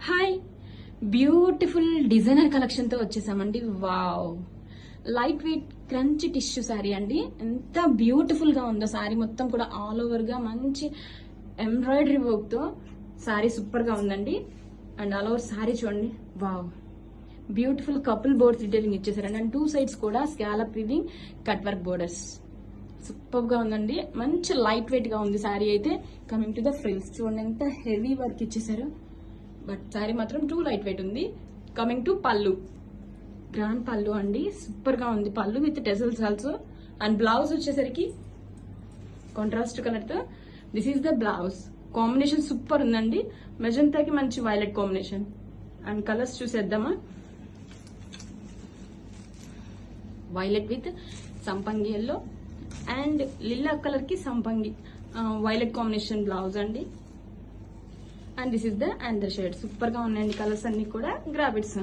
Hi, beautiful designer collection తో వచ్చేసామండి. Wow, light weight crunch tissue sari అండి. ఎంత బ్యూటిఫుల్ గా ఉందో శారీ మొత్తం కూడా ఆల్ ఓవర్ గా మంచి ఎంబ్రాయిడరీ వర్క్ తో శారీ సూపర్ గా ఉందండి. అండ్ ఆల్ ఓవర్ శారీ చూడండి, wow, beautiful couple boards detailing ఇచ్చేసారండి. అండ్ టూ సైడ్స్ కూడా scallop weaving cut work borders. Super గా ఉందండి, మంచి లైట్ వెయిట్ గా ఉంది శారీ అయితే. కమింగ్ టు ద ఫ్రిల్స్ చూడండి, ఎంత హెవీ వర్క్ ఇచ్చేసారు. బట్ శారీ మాత్రం టూ లైట్ వెయిట్ ఉంది. కమింగ్ టు పళ్ళు, గ్రాండ్ పళ్ళు అండి, సూపర్ గా ఉంది పళ్ళు with tassels also. And blouse వచ్చేసరికి కాంట్రాస్ట్ కలర్ తో this is the blouse. Combination super ఉందండి, మెజంతాకి మంచి వైలెట్ కాంబినేషన్. అండ్ కలర్స్ చూసేద్దామా. వైలెట్ విత్ సంపంగి ఎల్లో అండ్ లిల్లా కలర్ కి సంపంగి వైలెట్ కాంబినేషన్ బ్లౌజ్ అండి. And this is the under shade. Super గా ఉన్నాయండి కలర్స్ అన్ని కూడా. Grab it's.